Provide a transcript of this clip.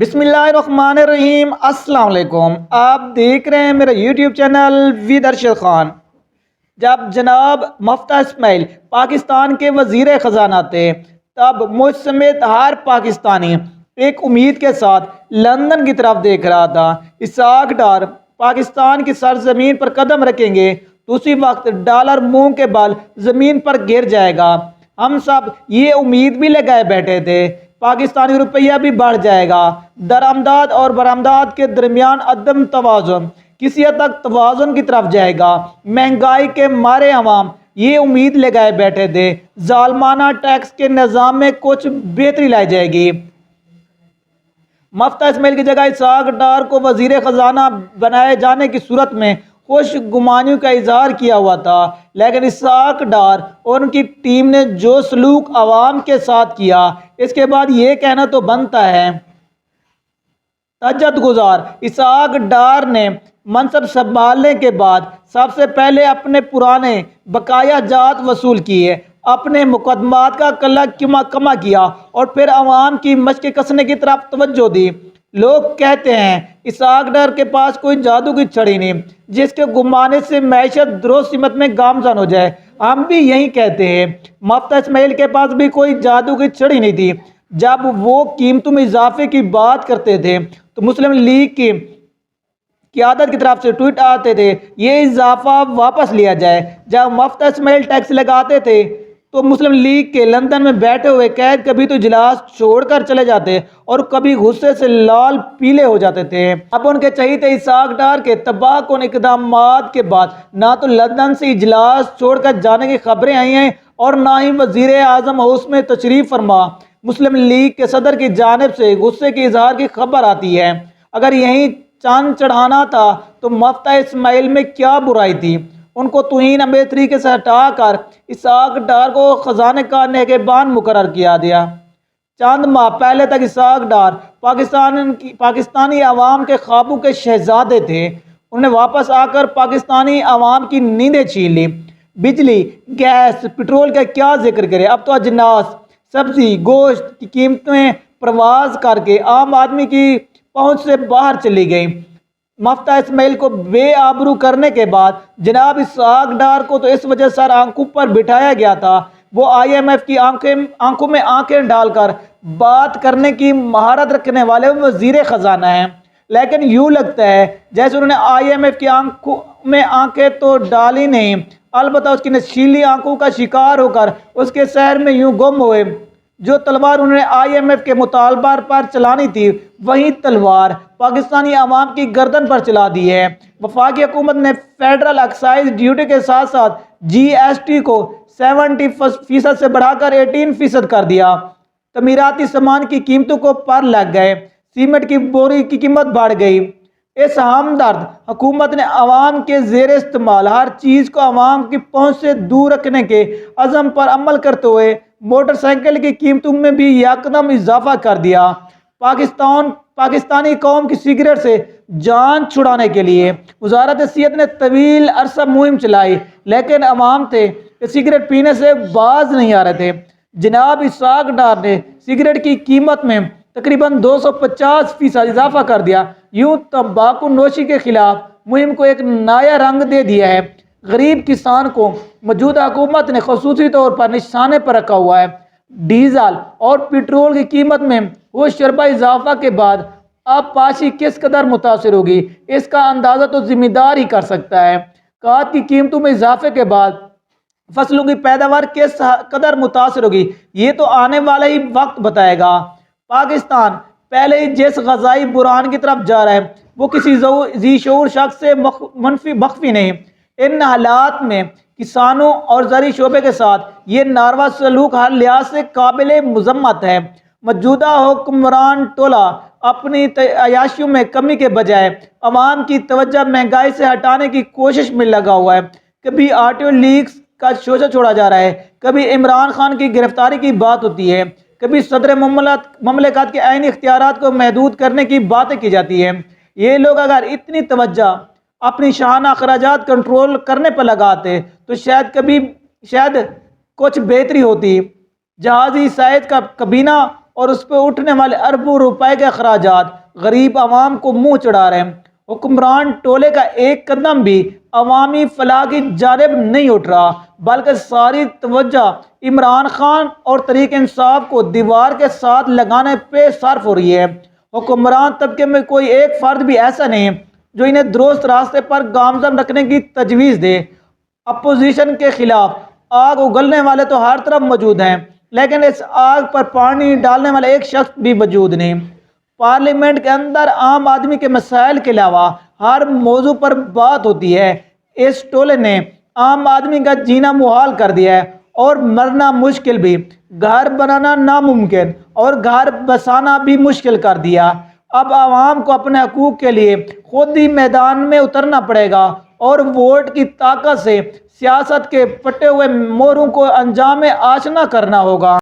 بسم اللہ الرحمن الرحیم۔ السلام علیکم، آپ دیکھ رہے ہیں میرا یوٹیوب چینل وید ارشد خان۔ جب جناب مفتاح اسماعیل پاکستان کے وزیر خزانہ تھے تب مجھ سمیت ہر پاکستانی ایک امید کے ساتھ لندن کی طرف دیکھ رہا تھا۔ اسحاق ڈار پاکستان کی سرزمین پر قدم رکھیں گے تو اسی وقت ڈالر منہ کے بل زمین پر گر جائے گا۔ ہم سب یہ امید بھی لگائے بیٹھے تھے پاکستانی روپیہ بھی بڑھ جائے گا، درآمدات اور برآمدات کے درمیان عدم توازن کسی حد تک توازن کی طرف جائے گا۔ مہنگائی کے مارے عوام یہ امید لگائے بیٹھے تھے ظالمانہ ٹیکس کے نظام میں کچھ بہتری لائی جائے گی۔ مفتاح اسماعیل کی جگہ اسحاق ڈار کو وزیر خزانہ بنائے جانے کی صورت میں خوش گمانیوں کا اظہار کیا ہوا تھا، لیکن اسحاق ڈار اور ان کی ٹیم نے جو سلوک عوام کے ساتھ کیا، اس کے بعد یہ کہنا تو بنتا ہے تجد گزار اسحاق ڈار نے منصب سنبھالنے کے بعد سب سے پہلے اپنے پرانے بقایا جات وصول کیے، اپنے مقدمات کا کما کیا اور پھر عوام کی مشق کسنے کی طرف توجہ دی۔ لوگ کہتے ہیں اسحاق ڈار کے پاس کوئی جادو کی چھڑی نہیں جس کے گھمانے سے معیشت درست سمت میں گامزن ہو جائے۔ ہم بھی یہی کہتے ہیں مفتاح اسماعیل کے پاس بھی کوئی جادو کی چھڑی نہیں تھی۔ جب وہ قیمتوں میں اضافے کی بات کرتے تھے تو مسلم لیگ کی قیادت کی طرف سے ٹویٹ آتے تھے یہ اضافہ واپس لیا جائے۔ جب مفتاح اسماعیل ٹیکس لگاتے تھے تو مسلم لیگ کے لندن میں بیٹھے ہوئے قید کبھی تو اجلاس چھوڑ کر چلے جاتے اور کبھی غصے سے لال پیلے ہو جاتے تھے۔ اب ان کے چہیتے اسحاق ڈار کے تباہ کن اقدامات کے بعد نہ تو لندن سے اجلاس چھوڑ کر جانے کی خبریں آئی ہیں اور نہ ہی وزیر اعظم ہاؤس میں تشریف فرما مسلم لیگ کے صدر کی جانب سے غصے کے اظہار کی خبر آتی ہے۔ اگر یہی چاند چڑھانا تھا تو مفتاح اسماعیل میں کیا برائی تھی؟ ان کو توہین آمیز طریقے سے ہٹا کر اسحاق ڈار کو خزانے کا نگہبان مقرر کیا دیا۔ چند ماہ پہلے تک اسحاق ڈار پاکستانی عوام کے خوابوں کے شہزادے تھے۔ انہوں نے واپس آ کر پاکستانی عوام کی نیندیں چھین لی۔ بجلی، گیس، پٹرول کا کیا ذکر کرے، اب تو اجناس، سبزی، گوشت کی قیمتیں پرواز کر کے عام آدمی کی پہنچ سے باہر چلی گئیں۔ مفتاح اسماعیل کو بے آبرو کرنے کے بعد جناب اسحاق ڈار کو تو اس وجہ سر آنکھوں پر بٹھایا گیا تھا وہ آئی ایم ایف کی آنکھوں میں آنکھیں ڈال کر بات کرنے کی مہارت رکھنے والے وزیر خزانہ ہیں، لیکن یوں لگتا ہے جیسے انہوں نے آئی ایم ایف کی آنکھوں میں آنکھیں تو ڈالی نہیں، البتہ اس کی نشیلی آنکھوں کا شکار ہو کر اس کے سحر میں یوں گم ہوئے۔ جو تلوار انہوں نے آئی ایم ایف کے مطالبہ پر چلانی تھی وہی تلوار پاکستانی عوام کی گردن پر چلا دی ہے۔ وفاقی حکومت نے فیڈرل ایکسائز ڈیوٹی کے ساتھ ساتھ جی ایس ٹی کو 70% سے بڑھا کر 18% کر دیا۔ تعمیراتی سامان کی قیمتوں کو پر لگ گئے، سیمنٹ کی بوری کی قیمت بڑھ گئی۔ اس ہمدرد حکومت نے عوام کے زیر استعمال ہر چیز کو عوام کی پہنچ سے دور رکھنے کے عزم پر عمل کرتے ہوئے موٹر سائیکل کی قیمتوں میں بھی یکدم اضافہ کر دیا۔ پاکستانی قوم کی سگریٹ سے جان چھڑانے کے لیے وزارت صحت نے طویل عرصہ مہم چلائی، لیکن عوام تھے کہ سگریٹ پینے سے باز نہیں آ رہے تھے۔ جناب اسحاق ڈار نے سگریٹ کی قیمت میں تقریباً 250% اضافہ کر دیا۔ یوں تمباکو نوشی کے خلاف مہم کو ایک نیا رنگ دے دیا ہے۔ غریب کسان کو موجودہ حکومت نے خصوصی طور پر نشانے پر رکھا ہوا ہے۔ ڈیزل اور پیٹرول کی قیمت میں ہوش شربہ اضافہ کے بعد اب پاشی کس قدر متاثر ہوگی اس کا اندازہ تو ذمہ دار ہی کر سکتا ہے۔ کھاد کی قیمتوں میں اضافے کے بعد فصلوں کی پیداوار کس قدر متاثر ہوگی یہ تو آنے والا ہی وقت بتائے گا۔ پاکستان پہلے ہی جس غذائی بحران کی طرف جا رہا ہے وہ کسی ذی شعور شخص سے مخفی نہیں۔ ان حالات میں کسانوں اور زرعی شعبے کے ساتھ یہ ناروا سلوک ہر لحاظ سے قابل مذمت ہے۔ موجودہ حکمران ٹولہ اپنی عیاشیوں میں کمی کے بجائے عوام کی توجہ مہنگائی سے ہٹانے کی کوشش میں لگا ہوا ہے۔ کبھی آٹو لیکس کا شوشہ چھوڑا جا رہا ہے، کبھی عمران خان کی گرفتاری کی بات ہوتی ہے، کبھی صدر مملکت کے آئینی اختیارات کو محدود کرنے کی باتیں کی جاتی ہیں۔ یہ لوگ اگر اتنی توجہ اپنی شاہانہ اخراجات کنٹرول کرنے پر لگاتے تو شاید کچھ بہتری ہوتی۔ جہازی سائز کا کابینہ اور اس پہ اٹھنے والے اربوں روپے کے اخراجات غریب عوام کو منہ چڑھا رہے ہیں۔ حکمران ٹولے کا ایک قدم بھی عوامی فلاح کی جانب نہیں اٹھ رہا، بلکہ ساری توجہ عمران خان اور تحریک انصاف کو دیوار کے ساتھ لگانے پہ صرف ہو رہی ہے۔ حکمران طبقے میں کوئی ایک فرد بھی ایسا نہیں جو انہیں درست راستے پر گامزن رکھنے کی تجویز دے۔ اپوزیشن کے خلاف آگ اگلنے والے تو ہر طرف موجود ہیں، لیکن اس آگ پر پانی ڈالنے والا ایک شخص بھی موجود نہیں۔ پارلیمنٹ کے اندر عام آدمی کے مسائل کے علاوہ ہر موضوع پر بات ہوتی ہے۔ اس ٹولے نے عام آدمی کا جینا محال کر دیا ہے اور مرنا مشکل بھی، گھر بنانا ناممکن اور گھر بسانا بھی مشکل کر دیا۔ اب عوام کو اپنے حقوق کے لیے خود ہی میدان میں اترنا پڑے گا اور ووٹ کی طاقت سے سیاست کے پٹے ہوئے موروں کو انجام آشنا کرنا ہوگا۔